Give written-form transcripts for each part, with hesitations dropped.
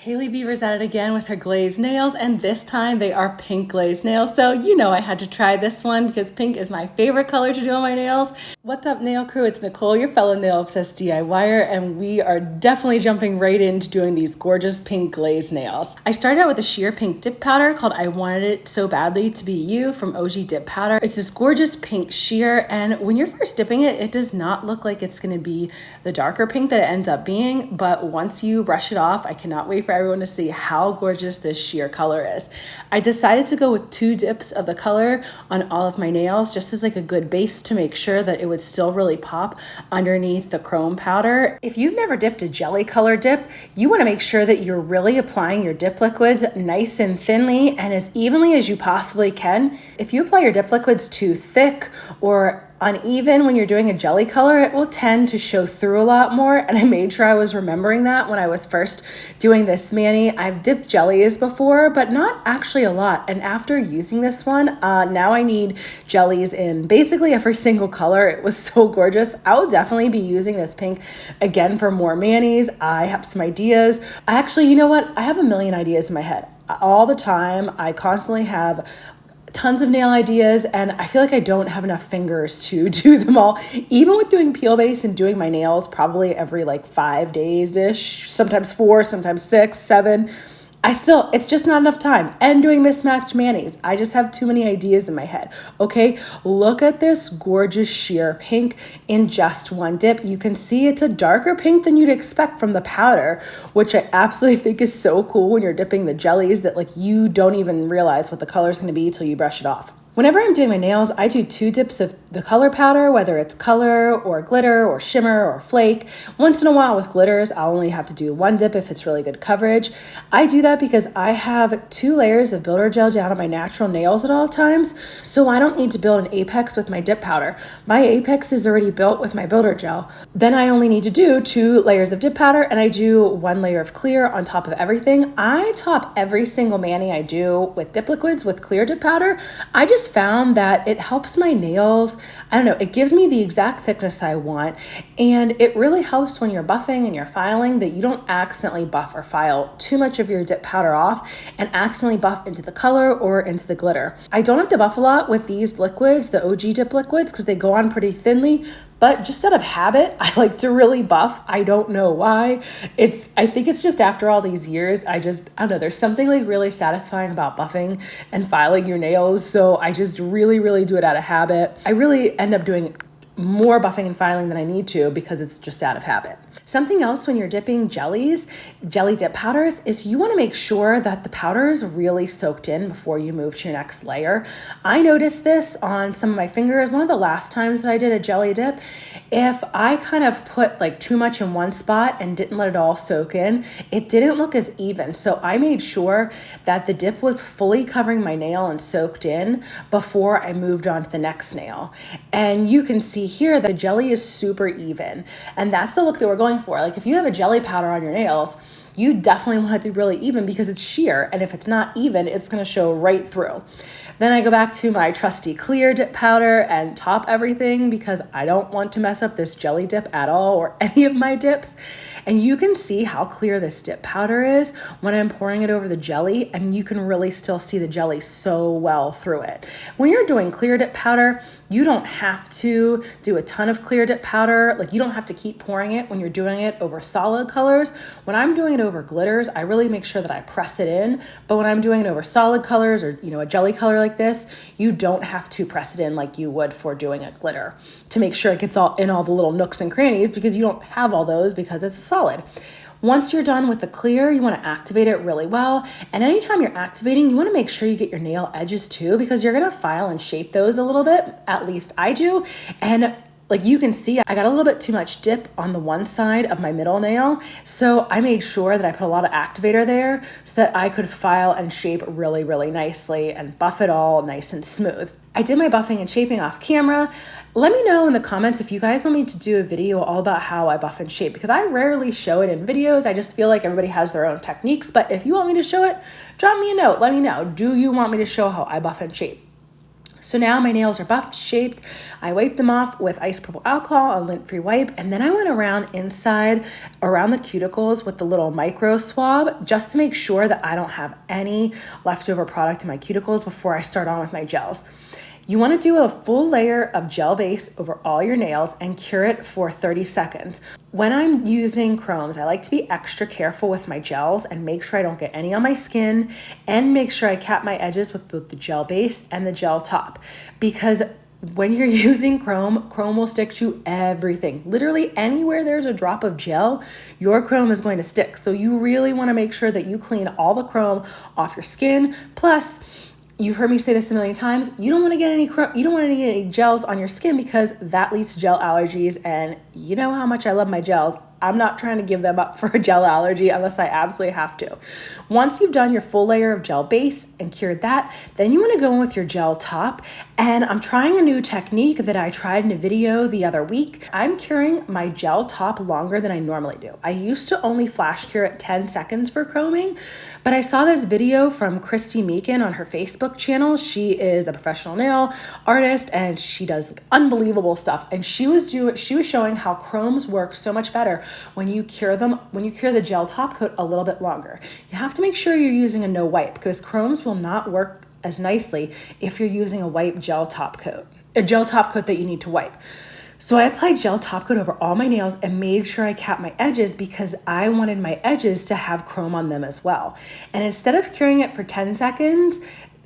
Hailey Bieber's at it again with her glazed nails, and this time they are pink glazed nails. So you know I had to try this one because pink is my favorite color to do on my nails. What's up, nail crew? It's Nicole, your fellow nail obsessed DIYer, and we are definitely jumping right into doing these gorgeous pink glazed nails. I started out with a sheer pink dip powder called I Wanted It So Badly to Be You from OG Dip Powder. It's this gorgeous pink sheer, and when you're first dipping it, it does not look like it's going to be the darker pink that it ends up being, but once you brush it off, I cannot wait for everyone to see how gorgeous this sheer color is. I decided to go with 2 dips of the color on all of my nails just as like a good base to make sure that it would still really pop underneath the chrome powder. If you've never dipped a jelly color dip, you want to make sure that you're really applying your dip liquids nice and thinly and as evenly as you possibly can. If you apply your dip liquids too thick or uneven when you're doing a jelly color, it will tend to show through a lot more. And I made sure I was remembering that when I was first doing this mani. I've dipped jellies before, but not actually a lot. And after using this one, now I need jellies in basically every single color. It was so gorgeous. I will definitely be using this pink again for more manis. I have some ideas. Actually, you know what? I have a million ideas in my head all the time. I constantly have tons of nail ideas, and I feel like I don't have enough fingers to do them all. Even with doing peel base and doing my nails probably every like 5 days-ish, sometimes 4, sometimes 6, 7, it's just not enough time. And doing mismatched manis, I just have too many ideas in my head. Okay, look at this gorgeous sheer pink in just one dip. You can see it's a darker pink than you'd expect from the powder, which I absolutely think is so cool when you're dipping the jellies that like you don't even realize what the color is going to be till you brush it off. Whenever I'm doing my nails, I do 2 dips of the color powder, whether it's color or glitter or shimmer or flake. Once in a while with glitters, I'll only have to do 1 dip if it's really good coverage. I do that because I have 2 layers of builder gel down on my natural nails at all times, so I don't need to build an apex with my dip powder. My apex is already built with my builder gel. Then I only need to do 2 layers of dip powder, and I do 1 layer of clear on top of everything. I top every single mani I do with dip liquids with clear dip powder. I just found that it helps my nails. I don't know, it gives me the exact thickness I want, and it really helps when you're buffing and you're filing that you don't accidentally buff or file too much of your dip powder off and accidentally buff into the color or into the glitter. I don't have to buff a lot with these liquids, the OG dip liquids, because they go on pretty thinly. But just out of habit, I like to really buff. I don't know why. I think it's just after all these years, I don't know, there's something like really satisfying about buffing and filing your nails. So I just really, really do it out of habit. I really end up doing more buffing and filing than I need to because it's just out of habit. Something else when you're dipping jelly dip powders, is you want to make sure that the powder is really soaked in before you move to your next layer. I noticed this on some of my fingers. One of the last times that I did a jelly dip, if I kind of put like too much in one spot and didn't let it all soak in, it didn't look as even. So I made sure that the dip was fully covering my nail and soaked in before I moved on to the next nail. And you can see here the jelly is super even, and that's the look that we're going for. Like if you have a jelly powder on your nails, you definitely want it to be really even because it's sheer, and if it's not even, it's going to show right through. Then I go back to my trusty clear dip powder and top everything because I don't want to mess up this jelly dip at all or any of my dips. And you can see how clear this dip powder is when I'm pouring it over the jelly, and you can really still see the jelly so well through it. When you're doing clear dip powder, you don't have to do a ton of clear dip powder. Like you don't have to keep pouring it when you're doing it over solid colors. When I'm doing it over glitters, I really make sure that I press it in. But when I'm doing it over solid colors or, a jelly color like this, you don't have to press it in like you would for doing a glitter to make sure it gets all in all the little nooks and crannies, because you don't have all those because it's a solid. Once you're done with the clear, you want to activate it really well. And anytime you're activating, you want to make sure you get your nail edges too, because you're going to file and shape those a little bit. At least I do. And like you can see, I got a little bit too much dip on the one side of my middle nail. So I made sure that I put a lot of activator there so that I could file and shape really, really nicely and buff it all nice and smooth. I did my buffing and shaping off camera. Let me know in the comments if you guys want me to do a video all about how I buff and shape, because I rarely show it in videos. I just feel like everybody has their own techniques. But if you want me to show it, drop me a note. Let me know. Do you want me to show how I buff and shape? So now my nails are buffed, shaped. I wiped them off with isopropyl alcohol, a lint-free wipe, and then I went around inside, around the cuticles with the little micro swab just to make sure that I don't have any leftover product in my cuticles before I start on with my gels. You want to do a full layer of gel base over all your nails and cure it for 30 seconds. When I'm using chromes, I like to be extra careful with my gels and make sure I don't get any on my skin and make sure I cap my edges with both the gel base and the gel top, because when you're using chrome will stick to everything. Literally anywhere there's a drop of gel, your chrome is going to stick. So you really want to make sure that you clean all the chrome off your skin. Plus, you've heard me say this a million times, you don't want to get any gels on your skin because that leads to gel allergies, and you know how much I love my gels. I'm not trying to give them up for a gel allergy unless I absolutely have to. Once you've done your full layer of gel base and cured that, then you want to go in with your gel top. And I'm trying a new technique that I tried in a video the other week. I'm curing my gel top longer than I normally do. I used to only flash cure at 10 seconds for chroming, but I saw this video from Christy Meekin on her Facebook channel. She is a professional nail artist and she does unbelievable stuff. And she was showing how chromes work so much better when you cure the gel top coat a little bit longer. You have to make sure you're using a no wipe because chromes will not work as nicely if you're using a gel top coat that you need to wipe. So I applied gel top coat over all my nails and made sure I capped my edges because I wanted my edges to have chrome on them as well. And instead of curing it for 10 seconds,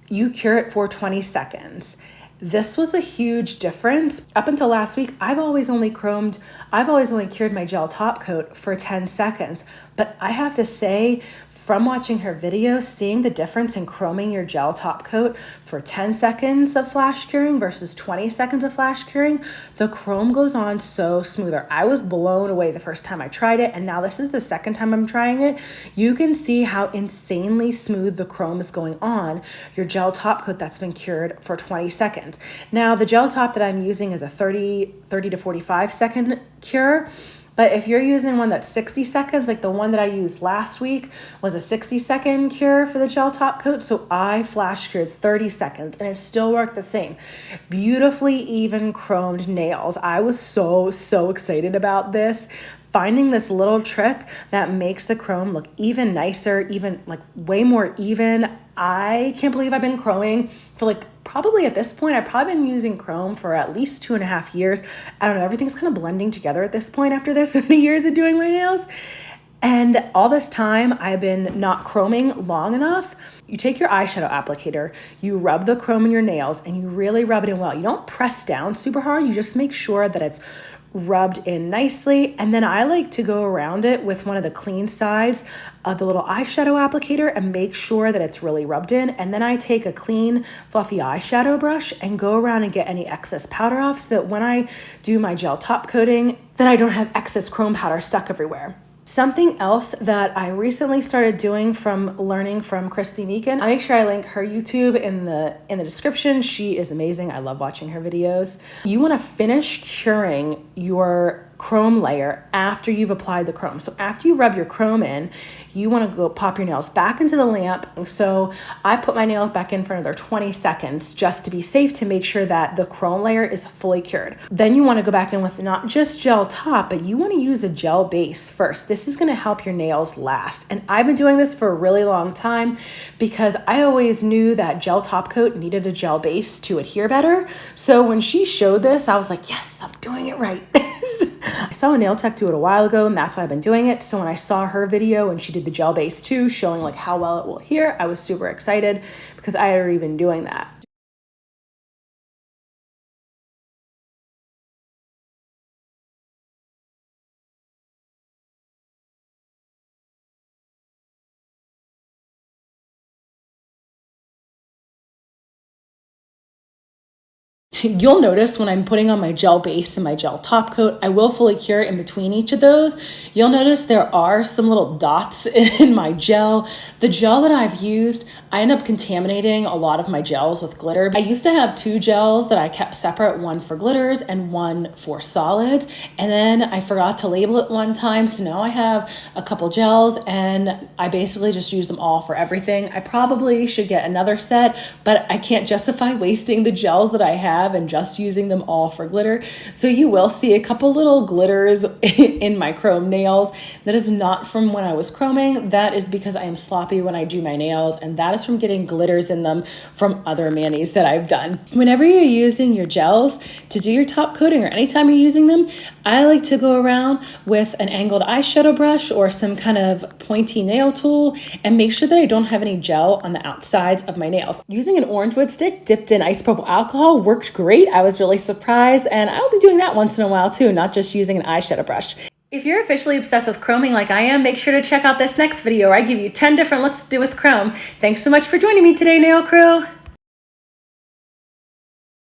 you cure it for 20 seconds. This was a huge difference. Up until last week, I've always only cured my gel top coat for 10 seconds. But I have to say, from watching her video, seeing the difference in chroming your gel top coat for 10 seconds of flash curing versus 20 seconds of flash curing, the chrome goes on so smoother. I was blown away the first time I tried it, and now this is the second time I'm trying it. You can see how insanely smooth the chrome is going on your gel top coat that's been cured for 20 seconds. Now, the gel top that I'm using is a 30 to 45 second cure. But if you're using one that's 60 seconds, like the one that I used last week was a 60-second cure for the gel top coat. So I flash cured 30 seconds and it still worked the same. Beautifully even chromed nails. I was so excited about this. Finding this little trick that makes the chrome look even nicer, even like way more even. I can't believe I've been chroming for probably at this point, I've probably been using chrome for at least 2.5 years. I don't know, everything's kind of blending together at this point after this many years of doing my nails. And all this time, I've been not chroming long enough. You take your eyeshadow applicator, you rub the chrome in your nails, and you really rub it in well. You don't press down super hard, you just make sure that it's rubbed in nicely. And then I like to go around it with one of the clean sides of the little eyeshadow applicator and make sure that it's really rubbed in. And then I take a clean fluffy eyeshadow brush and go around and get any excess powder off so that when I do my gel top coating, that I don't have excess chrome powder stuck everywhere. Something else that I recently started doing from learning from Christy Meekin, I'll make sure I link her YouTube in the description. She is amazing. I love watching her videos. You want to finish curing your chrome layer after you've applied the chrome. So after you rub your chrome in, you want to go pop your nails back into the lamp. So I put my nails back in for another 20 seconds just to be safe, to make sure that the chrome layer is fully cured. Then you want to go back in with not just gel top, but you want to use a gel base first. This is going to help your nails last. And I've been doing this for a really long time because I always knew that gel top coat needed a gel base to adhere better. So when she showed this, I was like, yes, I'm doing it right. I saw a nail tech do it a while ago, and that's why I've been doing it. So when I saw her video and she did the gel base too, showing how well it will adhere, I was super excited because I had already been doing that. You'll notice when I'm putting on my gel base and my gel top coat, I will fully cure in between each of those. You'll notice there are some little dots in my gel. The gel that I've used, I end up contaminating a lot of my gels with glitter. I used to have 2 gels that I kept separate, one for glitters and one for solids. And then I forgot to label it one time. So now I have a couple gels and I basically just use them all for everything. I probably should get another set, but I can't justify wasting the gels that I have and just using them all for glitter. So you will see a couple little glitters in my chrome nails. That is not from when I was chroming. That is because I am sloppy when I do my nails, and that is from getting glitters in them from other manis that I've done. Whenever you're using your gels to do your top coating or anytime you're using them, I like to go around with an angled eyeshadow brush or some kind of pointy nail tool and make sure that I don't have any gel on the outsides of my nails. Using an Orangewood stick dipped in isopropyl alcohol worked great. I was really surprised, and I'll be doing that once in a while too, not just using an eyeshadow brush. If you're officially obsessed with chroming like I am, make sure to check out this next video where I give you 10 different looks to do with chrome. Thanks so much for joining me today, nail crew.